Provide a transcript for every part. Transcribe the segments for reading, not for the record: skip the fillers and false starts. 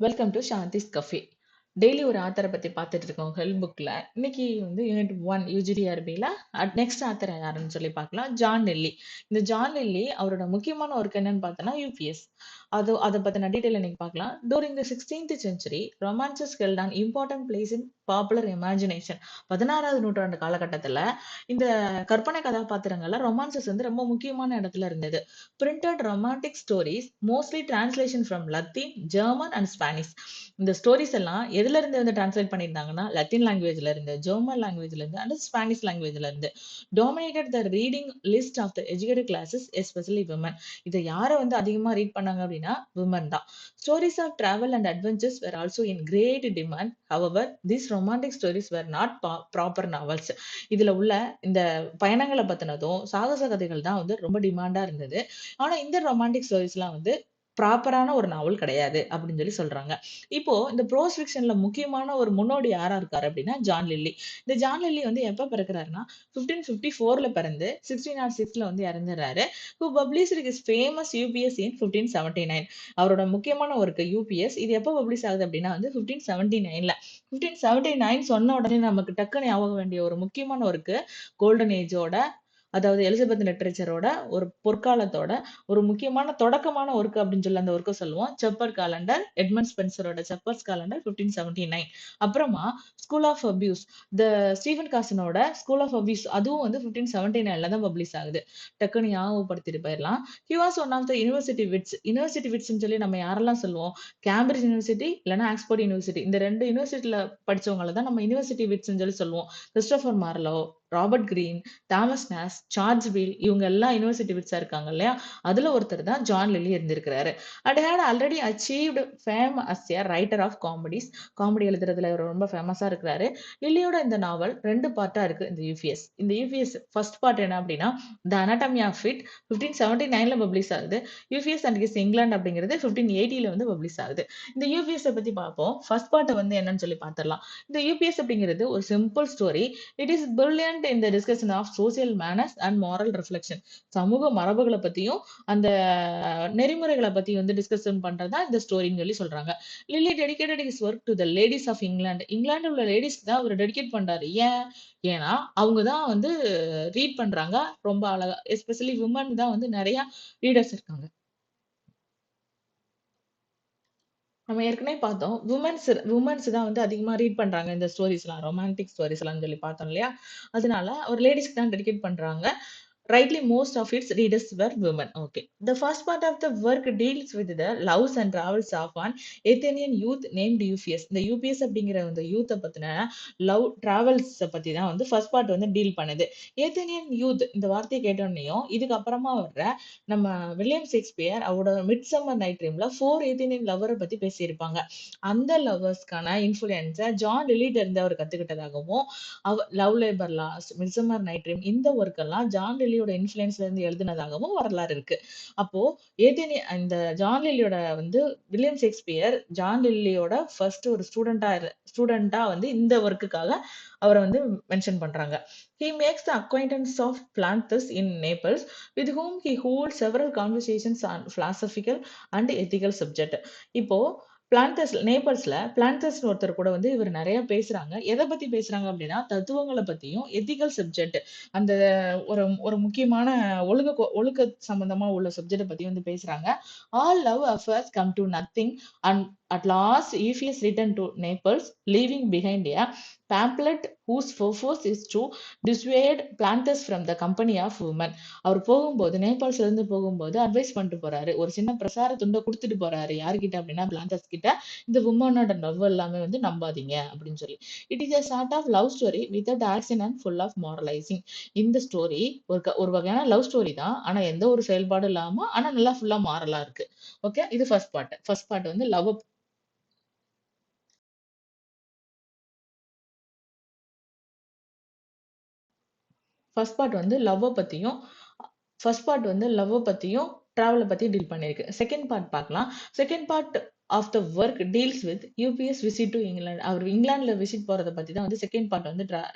Welcome to Shanthi's cafe. Daily ஒரு ஆத்தரை பத்தி பார்த்துட்டு இருக்கோம் ஹெல்ப் புக்ல. இன்னைக்கு வந்து யூனிட் 1 யூஜிடிஆர்பில நெக்ஸ்ட் ஆத்தர் யாருன்னு சொல்லி பார்க்கலாம். ஜான் நெல்லி. இந்த ஜான் நெல்லி அவரோட முக்கியமான ஒர்க் என்னன்னு பார்த்தோம்னா யூபிஎஸ். அதை பத்தின டீட்டெயில் இன்னைக்கு பார்க்கலாம். During the 16th century, romances held an important place in popular imagination. 16வது நூற்றாண்டு காலகட்டத்துல இந்த கற்பனை கதாபாத்திரங்கள்ல ரொமான்சஸ் வந்து ரொம்ப முக்கியமான இடத்துல இருந்தது. Printed romantic stories, mostly translation from Latin, German and Spanish. இந்த ஸ்டோரிஸ் எல்லாம் எதுல இருந்து வந்து டிரான்ஸ்லேட் பண்ணியிருந்தாங்கன்னா லத்தீன் லாங்குவேஜ்ல இருந்து, ஜெர்மன் லாங்குவேஜ்ல இருந்து அண்ட் ஸ்பானிஷ் லாங்குவேஜ்ல இருந்து. Dominated the reading list of the educated classes especially women. இதை யாரை வந்து அதிகமா ரீட் பண்ணாங்க அப்படின்னா விமன் தான். Stories of travel and adventures were also in great demand. However this romantic stories were not proper novels. இதுல உள்ள இந்த பயணங்களை பத்தினதும் சாகச கதைகள் தான் வந்து ரொம்ப டிமாண்டா இருந்தது. ஆனா இந்த ரொமான்டிக் ஸ்டோரிஸ்லாம் வந்து ப்ராப்பரான ஒரு நாவல் கிடையாது அப்படின்னு சொல்லி சொல்றாங்க. இப்போ இந்த ப்ரோஸ் ஃபிக்ஷன்ல முக்கியமான ஒரு முன்னோடி யாரா இருக்காரு அப்படின்னா ஜான் லில்லி. இந்த ஜான் லில்லி வந்து எப்ப பிறக்கிறாருன்னா 1554ல பிறந்து 1606ல வந்து இறந்துறாரு. who published his famous UPS in 1579. அவரோட முக்கியமான ஒர்க் யூபிஎஸ். இது எப்ப பப்ளிஷ் ஆகுது அப்படின்னா வந்து 1579ல. 1579 சொன்ன உடனே நமக்கு டக்குன்னு ஞாபகம் வேண்டிய ஒரு முக்கியமான ஒர்க் கோல்டன் ஏஜோட, அதாவது எலிசபெத் லிட்டரேச்சரோட ஒரு பொற்காலத்தோட ஒரு முக்கியமான தொடக்கமான ஒர்க் அப்படின்னு சொல்லி அந்த ஒர்க்கை சொல்லுவோம். செப்பர் காலண்டர், எட்மண்ட் ஸ்பென்சரோட செப்பர்ஸ் காலண்டர் 1579. அப்புறமா school of abuse, the Stephen காசனோட ஸ்கூல் ஆஃப் அபியூஸ், அதுவும் வந்து 1579ல தான் பப்ளிஷ் ஆகுது. டக்குன்னு ஞாபகப்படுத்திட்டு போயிடலாம். He was one of the university wits. University விட்ஸ்ன்னு சொல்லி நம்ம யாரெல்லாம் சொல்லுவோம்? கேம்பிரிட்ஜ் யூனிவர்சிட்டி இல்லைன்னா ஆக்ஸ்போர்ட் யூனிவர்சிட்டி, இந்த ரெண்டு யூனிவர்சிட்டியில படிச்சவங்களை தான் நம்ம யூனிவர்சிட்டி விட்ஸ்ன்னு சொல்லி சொல்லுவோம். Christopher Marlowe, Robert Greene, Thomas Nashe, George Peele, இவங்க எல்லாம் யூனிவர்சிட்டி விட்ஸா இருக்காங்க இல்லையா? அதுல ஒருத்தர் தான் ஜான் லில்லி இருந்திருக்கிறாரு. And had already achieved fame as a writer of comedies. Comedy எழுதுறதுல இவர் ரொம்ப ஃபேமஸா இருக்கிறாரு. லில்லியோட இந்த நாவல் 2 பார்ட்டா இருக்கு இந்த யூபிஎஸ். இந்த யூபிஎஸ் ஃபர்ஸ்ட் பார்ட் என்ன அப்படின்னா த அனாட்டமி ஆஃப் இட் 1579ல பப்ளிஷ் ஆகுது. யூபிஎஸ் அண்ட் ஹிஸ் இங்கிலாந்து அப்படிங்கிறது 1580ல வந்து பப்ளிஷ் ஆகுது. இந்த யூபிஎஸ் பத்தி பார்ப்போம். ஃபர்ஸ்ட் பார்ட் வந்து என்னன்னு சொல்லி பார்த்துடலாம். இந்த யூபிஎஸ் அப்படிங்கிறது ஒரு simple story. It is brilliant in the discussion of social manners and moral reflection. சமூக மரபுகளை பத்தியும் அந்த நெறிமுறைகளை பத்தி வந்து டிஸ்கஷன் பண்றதா இந்த ஸ்டோரின்னு சொல்லி சொல்றாங்க. Lyly dedicated his work to the ladies of England. England உள்ள லேடிஸ்க்கு தான் அவர் டெடிகேட் பண்றாரு. ஏன்னா அவங்க தான் வந்து ரீட் பண்றாங்க ரொம்ப அழகா. எஸ்பெஷலி விமன் தான் வந்து நிறைய ரீடர்ஸ் இருக்காங்க. நம்ம ஏற்கனவே பார்த்தோம். உமன்ஸ் தான் வந்து அதிகமா ரீட் பண்றாங்க இந்த ஸ்டோரிஸ்லாம், ரொமான்டிக் ஸ்டோரிஸ்லாம் சொல்லி பார்த்தோம் இல்லையா? அதனால ஒரு லேடீஸ்க்கு தான் டெடிகேட் பண்றாங்க. Rightly, most of its readers were women. Okay. The first part of the work deals with the loves and travels of an Athenian youth named Euphrates. இந்த யூபிஎஸ் அப்படிங்கிற அந்த யூத்தை பத்தின லவ் டிராவல்ஸ் பத்தி தான் வந்து ஃபர்ஸ்ட் பார்ட் வந்து deal பண்ணுது. ஏத்தேனியன் youth இந்த வார்த்தையை கேட்டோன்னையும் இதுக்கு அப்புறமா வர்ற நம்ம வில்லியம் ஷேக்ஸ்பியர் அவரோட மிட் சம்மர் நைட் ட்ரீம்ல 4 ஏத்தேனியன் லவ்வரை பத்தி பேசியிருப்பாங்க. அந்த லவ்வர்ஸ்க்கான இன்ஃபுளுன்ஸை ஜான் லில்லிட்ட இருந்து அவர் கத்துக்கிட்டதாகவும், love labour lost, midsummer night dream இந்த ஒர்க் எல்லாம் ஜான் லில்லியோட இன்ஃபுளுன்ஸ்ல இருந்து எழுதினதாகவும் வரலாறு இருக்கு. அப்போ இந்த ஜான் லில்லியோட வந்து வில்லியம் ஷேக்ஸ்பியர் ஜான் லில்லியோட ஃபர்ஸ்ட் ஒரு ஸ்டூடெண்டா வந்து இந்த ஒர்க்குக்காக அவரை வந்து மென்ஷன் பண்றாங்க. He makes the acquaintance of Planthus in Naples, with whom he holds several conversations on philosophical and ethical subject. இப்போ நேபிள்ஸ்ல பிளான்தஸ்னு ஒருத்தர் கூட வந்து இவர் நிறைய பேசுறாங்க. எதை பத்தி பேசுறாங்க அப்படின்னா தத்துவங்களை பத்தியும் எத்திக்கல் சப்ஜெக்ட், அந்த ஒரு ஒரு முக்கியமான ஒழுக்க சம்பந்தமா உள்ள சப்ஜெக்ட பத்தி வந்து பேசுறாங்க. All love affairs come to nothing and at last Euphemus returned to Naples, leaving behind a pamphlet whose purpose is to dissuade Planthus from the company of women. அவர் போகும்போது நேபாள்ஸ்ல இருந்து போகும்போது அட்வைஸ் பண்ணிட்டு போறாரு. ஒரு சின்ன பிரசார துண்டை கொடுத்துட்டு போறாரு. யாருக்கிட்ட அப்படின்னா பிளாந்தஸ் கிட்ட. இந்த உமனோட லவ் எல்லாமே வந்து நம்பாதீங்க அப்படின்னு சொல்லி. It is a sort of love story without action and full of moralizing. இந்த ஸ்டோரி ஒரு வகையான லவ் ஸ்டோரி தான். ஆனா எந்த ஒரு செயல்பாடும் இல்லாம ஆனா நல்லா ஃபுல்லா மாரலா இருக்கு. ஓகே, இது ஃபர்ஸ்ட் பார்ட். ஃபர்ஸ்ட் பார்ட் வந்து ஃபர்ஸ்ட் பார்ட் வந்து லவ்வ பத்தியும் ஃபர்ஸ்ட் பார்ட் வந்து லவ்வ பத்தியும் டிராவலை பத்தி டீல் பண்ணிருக்கு. செகண்ட் பார்ட் பார்க்கலாம். Second part of the work deals with Euphues visit to England. அவர் இங்கிலாந்துல விசிட் போறதை பத்தி தான் வந்து செகண்ட் பார்ட் வந்து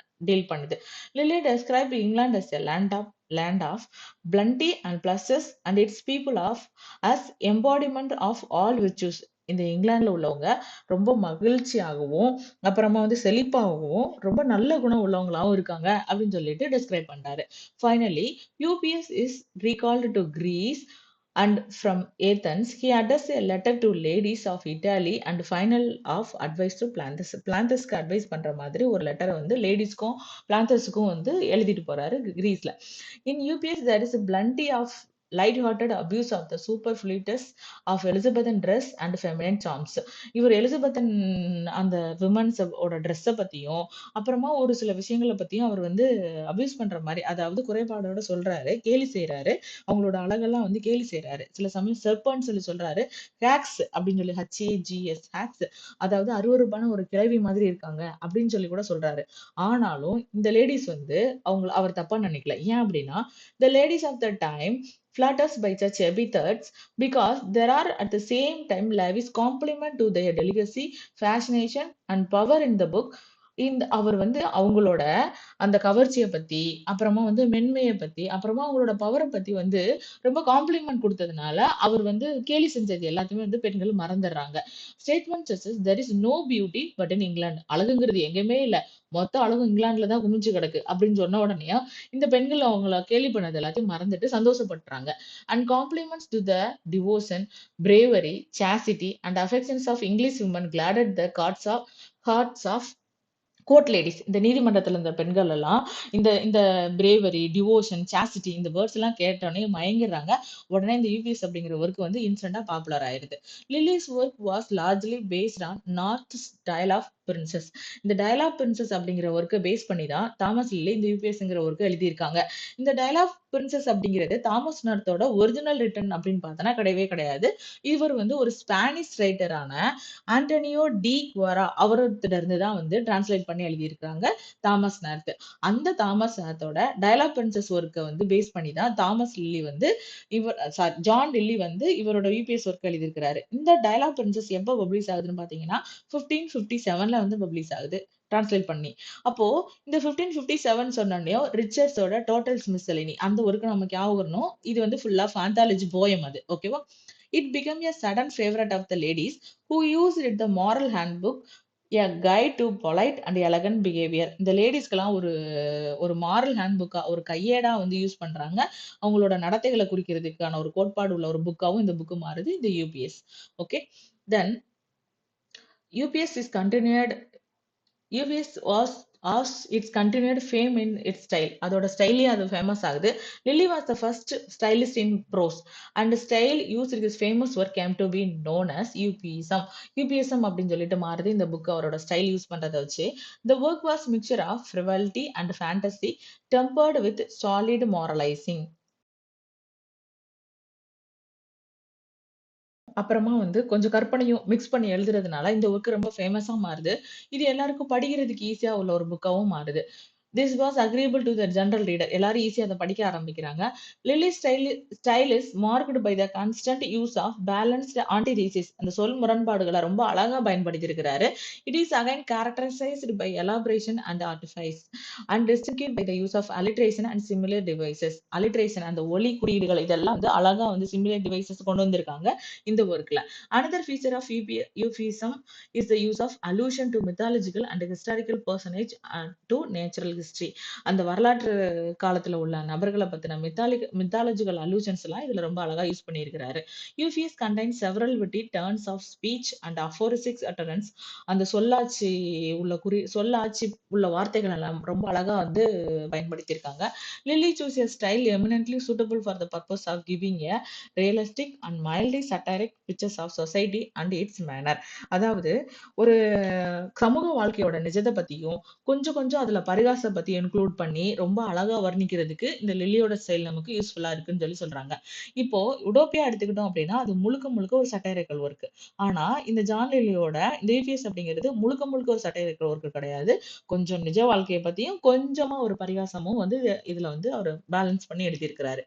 டீல் பண்ணுது. Lyly describe England as a land of plenty and pluses and its people as embodiment of all virtues. இந்த இங்கிலாந்துல உள்ளவங்க ரொம்ப மகிழ்ச்சியாகவும், அப்புறமா வந்து செழிப்பாகவும், ரொம்ப நல்ல குணம் உள்ளவங்களாவும் இருக்காங்க அப்படின்னு சொல்லிட்டு டிஸ்கிரைப் பண்றாரு. Finally, UPS is recalled to Greece and from Athens, he addressed a letter to ladies of Italy and final of advice to Planthus. பிளாந்தஸ்க்கு அட்வைஸ் பண்ற மாதிரி ஒரு லெட்டரை வந்து லேடிஸ்க்கும் பிளாந்தஸ்க்கும் வந்து எழுதிட்டு போறாரு கிரீஸ்ல. In UPS, there is plenty of light-hearted abuse of the superfluities of Elizabethan dress and feminine charms. இவர் எலிசபெத்தன் அந்த விமன்ஸ் ஓட ட்ரெஸ்ஸை பத்தியும் அப்புறமா ஒரு சில விஷயங்களை பத்தியும் அவர் வந்து அபியூஸ் பண்ற மாதிரி, அதாவது குறைபாடோட சொல்றாரு, கேலி செய்றாரு, அவங்களோட அழகெல்லாம் வந்து கேலி செய்றாரு. சில சமயம் செர்பன்ட் சொல்லி சொல்றாரு, ஹேக்ஸ் அப்படின்னு சொல்லி HAGS ஹேக்ஸ், அதாவது அருவருப்பான ஒரு கிழவி மாதிரி இருக்காங்க அப்படின்னு சொல்லி கூட சொல்றாரு. ஆனாலும் இந்த லேடிஸ் வந்து அவர் தப்பா நினைக்கல. ஏன் அப்படின்னா, the ladies of the time flatters by such epithets because there are at the same time lavish compliment to their delicacy, fascination and power in the book. இந்த அவர் வந்து அவங்களோட அந்த கவர்ச்சிய பத்தி, அப்புறமா வந்து மென்மைய பத்தி, அப்புறமா அவங்களோட பவர பத்தி வந்து ரொம்ப காம்ப்ளிமெண்ட் குடுத்ததுனால, அவர் வந்து கேலி செஞ்சது எல்லாத்தையுமே வந்து பெண்கள் மறந்துடுறாங்க. Statement such as "there is no beauty but in England." அழகுங்கிறது எங்கேயுமே இல்ல. மொத்த அழகும் இங்கிலாந்துல தான் குமிஞ்சு கிடக்கு அப்படின்னு சொன்ன உடனேயும், இந்த பெண்கள் அவங்கள கேலி பண்ணது எல்லாத்தையும் மறந்துட்டு சந்தோஷப்பட்டுறாங்க. And compliments to the devotion, bravery, chastity and affections of English women gladdened the hearts of court ladies. இந்த நீதிமன்றத்துல இருந்த பெண்கள் எல்லாம் இந்த இந்த பிரேவரி, டிவோஷன், சாஸ்டிட்டி இந்த வேர்ட்ஸ் எல்லாம் கேட்டோடனே மயங்கிடுறாங்க. உடனே இந்த யூபிஎஸ் அப்படிங்கிற ஒர்க் வந்து இன்ஸ்டன்டா பாப்புலர் ஆயிருது. Lyly's work was largely based on North style of princes. இந்த டயலாக் பிரின்சஸ் அப்படிங்கிற ஒர்க்கை பேஸ் பண்ணி தான் தாமஸ் லில்லி இந்த யூபிஎஸ்ங்கிற ஒர்க்கை எழுதியிருக்காங்க. இந்த டயலாக் பிரின்சஸ் அப்படிங்கிறது தாமஸ் நார்த்தோட ஒரிஜினல் ரிட்டன் அப்படின்னு பார்த்தோன்னா கிடையவே கிடையாது. இவர் வந்து ஒரு ஸ்பானிஷ் ரைட்டரான ஆண்டனியோ டி குவாரா அவர்கிட்ட இருந்து தான் வந்து டிரான்ஸ்லேட் பண்ணி எழுதியிருக்காங்க தாமஸ் நார்த். அந்த தாமஸ் நார்த்தோட டயலாக் பிரின்சஸ் ஒர்க்கை வந்து பேஸ் பண்ணி தான் தாமஸ் லில்லி வந்து ஜான் லில்லி வந்து இவரோட யூபிஎஸ் ஒர்க் எழுதியிருக்கிறாரு. இந்த டயலாக் பிரின்சஸ் எப்போ பப்ளிஷ் ஆகுதுன்னு பாத்தீங்கன்னா 1557 வந்து பப்ளிஷ் ஆகுது டிரான்ஸ்லேட் பண்ணி. அப்போ இந்த 1557 சொன்னோடனே ரிச்சர்ட்ஸோட டோட்டல்ஸ் மிஸ்செலினி அந்த ஒர்க்கு நமக்கு ஞாபகம் வரணும். இது வந்து ஃபுல்லா ஆந்தாலஜி போயம் அது. ஓகேவா? It became a sudden favorite of the ladies who used it the moral handbook, a guide to polite and elegant behavior. இந்த லேடிஸ்க்கெல்லாம் ஒரு ஒரு மாரல் ஹேண்ட்புக்கா, ஒரு கையேடா வந்து யூஸ் பண்றாங்க. அவங்களோட நடத்தைகளை குறிக்கிறதுக்கான ஒரு கோட்பாடு உள்ள ஒரு புக்காவும் இந்த புக்கு மாறுது, இந்த UPS. Okay, then UPS is continued. UVS was its continued fame in its style. அதோட ஸ்டைலே அது ஃபேமஸ் ஆகுது. Lyly was the first stylist in prose and style use is famous work came to be known as Euphuism. Euphuism அப்படின்னு சொல்லிட்டு மாறுது இந்த book அவரோட style use பண்றதை வச்சு. The work was mixture of frivolity and fantasy tempered with solid moralising. அப்புறமா வந்து கொஞ்சம் கற்பனையும் மிக்ஸ் பண்ணி எழுதுறதுனால இந்த ஒர்க் ரொம்ப ஃபேமஸா மாறுது. இது எல்லாருக்கும் படிக்கிறதுக்கு ஈஸியா உள்ள ஒரு புக்காவும் மாறுது. This was agreeable to the general reader. எல்லாரும் ஈஸியா அதை படிக்க ஆரம்பிக்கிறாங்க. Lyly style is marked by the constant use of balanced antithesis. அந்த சொல் முரண்பாடுகளை ரொம்ப அழகா பயன்படுத்தி இருக்கிறாரு. It is again characterised by elaboration and artifice and distinct by the use of alliteration and similar devices. Alliteration அந்த ஒலி குறியீடுகள் இதெல்லாம் வந்து அழகா வந்து சிமிலர் டிவைசஸ் கொண்டு வந்திருக்காங்க இந்த ஒர்க்ல. Another feature of Euphuism is the use of allusion to mythological and historical personage and to natural history. அந்த வரலாற்று காலத்துல உள்ள நபர்களை பத்தின mythological allusions எல்லாம் இதுல ரொம்ப அழகா யூஸ் பண்ணியிருக்கிறாரு. UPS contains several witty turns of speech and aphoristics utterance. அந்த சொல்லாட்சி உள்ள வார்த்தைகள் எல்லாம் ரொம்ப அழகா வந்து பயன்படுத்தியிருக்காங்க. Lyly choose a style eminently suitable for the purpose of giving a realistic and mildly satiric pictures of society and its manner. அதாவது ஒரு சமூக வாழ்க்கையோட நிஜத்தை பத்தியும் கொஞ்சம் கொஞ்சம் அதுல பரிகாச பத்தி இன்க்ளூட் பண்ணி ரொம்ப அழகா வர்ணிக்கிறதுக்கு இந்த லில்லியோட ஸ்டைல் நமக்கு யூஸ்ஃபுல்லா இருக்குன்னு சொல்லி சொல்றாங்க. இப்போ யுடோப்பியா எடுத்துக்கிட்டோம் அப்படின்னா அது முழுக்க முழுக்க ஒரு சட்டைரிக்கல் ஒர்க். ஆனா இந்த ஜான் லில்லியோட இந்த யூபிஎஸ் அப்படிங்கிறது முழுக்க முழுக்க ஒரு சட்டைரிக்கல் ஒர்க் கிடையாது. கொஞ்சம் நிஜ வாழ்க்கையை பத்தியும் கொஞ்சமா ஒரு பரிகாசமும் வந்து இதுல வந்து அவர் பேலன்ஸ் பண்ணி எழுதியிருக்கிறாரு.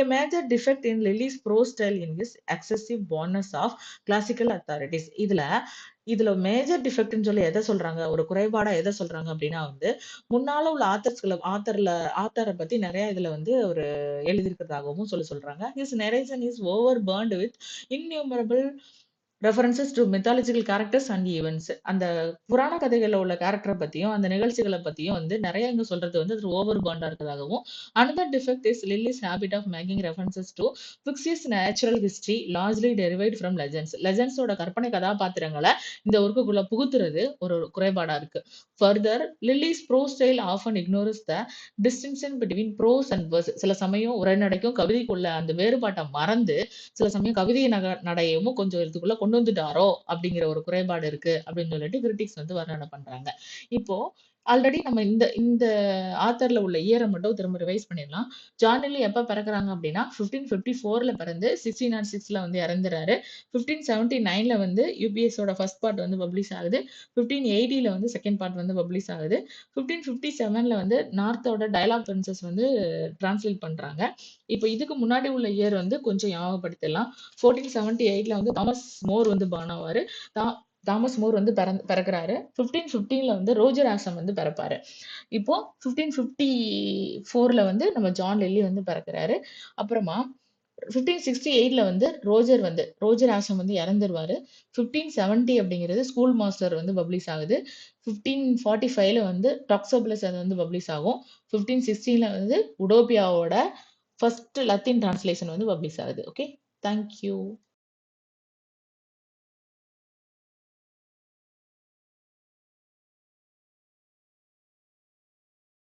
A major defect in Lily's prose style in his excessive bonus of classical authorities. இதுல மேஜர் டிஃபெக்ட்னு சொல்லி எதை சொல்றாங்க, ஒரு குறைபாடா எதை சொல்றாங்க அப்படின்னா வந்து முன்னால உள்ள ஆத்தரை பத்தி நிறைய இதுல வந்து ஒரு எழுதியிருக்கிறதாகவும் சொல்றாங்க. His narration is overburdened with innumerable references to mythological characters and events. அந்த புராண கதைகள்ல உள்ள கேரக்டர பத்தியும், அந்த நிகழ்ச்சிகள பத்தியும் வந்து நெறைய இங்க சொல்றது வந்து அது ஓவர் பாண்டா இருக்கதாகவும், another defect is Lyly's habit of making references to fictitious natural history largely derived from legends. லெஜெண்ட்ஸோட கற்பனை கதாபாத்திரங்கள இந்த ஒர்க்குக்குள்ள புகுத்துறது ஒரு குறைபாடா இருக்கு. Further, Lyly's prose style often ignores the distinction between prose and verse. சில சமயம் உரைநடைக்கும் கவிதைக்குள்ள அந்த வேறுபாட்ட மறந்து, சில சமயம் கவிதை நடையவும் கொஞ்சம் இதுக்குள்ள கொண்டு வந்துட்டாரோ அப்படிங்கிற ஒரு குறைபாடு இருக்கு அப்படின்னு சொல்லிட்டு கிரிட்டிக்ஸ் வந்து வர்ணனை பண்றாங்க. இப்போ ஆல்ரெடி நம்ம இந்த இந்த ஆத்தர்ல உள்ள இயரை மட்டும் திரும்ப ரிவைஸ் பண்ணிடலாம். ஜான் நெல்லி எப்ப பிறக்குறாங்க அப்படின்னா 1554ல பிறந்து 1606ல வந்து இறந்துறாரு. 1579ல வந்து யூபிஎஸோட ஃபர்ஸ்ட் பார்ட் வந்து பப்ளிஷ் ஆகுது. 1580ல வந்து செகண்ட் பார்ட் வந்து பப்ளிஷ் ஆகுது. 1557ல வந்து நார்த்தோட டயலாக் பிரின்சஸ் வந்து டிரான்ஸ்லேட் பண்றாங்க. இப்போ இதுக்கு முன்னாடி உள்ள இயர் வந்து கொஞ்சம் ஞாபகப்படுத்திடலாம். 1478ல வந்து தாமஸ் மோர் வந்து பார்ன் ஆவாரு. தாமஸ் மோர் வந்து பிறக்குறாரு. 1515ல வந்து ரோஜர் ஆசம் வந்து பிறப்பாரு. இப்போ 1554ல வந்து நம்ம ஜான் லெல்லி வந்து பிறக்குறாரு. அப்புறமா 1568ல வந்து ரோஜர் ஆசம் வந்து இறந்துருவாரு. 1570 அப்படிங்கிறது ஸ்கூல் மாஸ்டர் வந்து பப்ளிஷ் ஆகுது. 1545ல வந்து டாக்ஸோபிளஸ் அது வந்து பப்ளிஷ் ஆகும். 1516ல வந்து உடோபியாவோட ஃபர்ஸ்ட் லத்தீன் டிரான்ஸ்லேஷன் வந்து பப்ளிஷ் ஆகுது. Okay, thank you.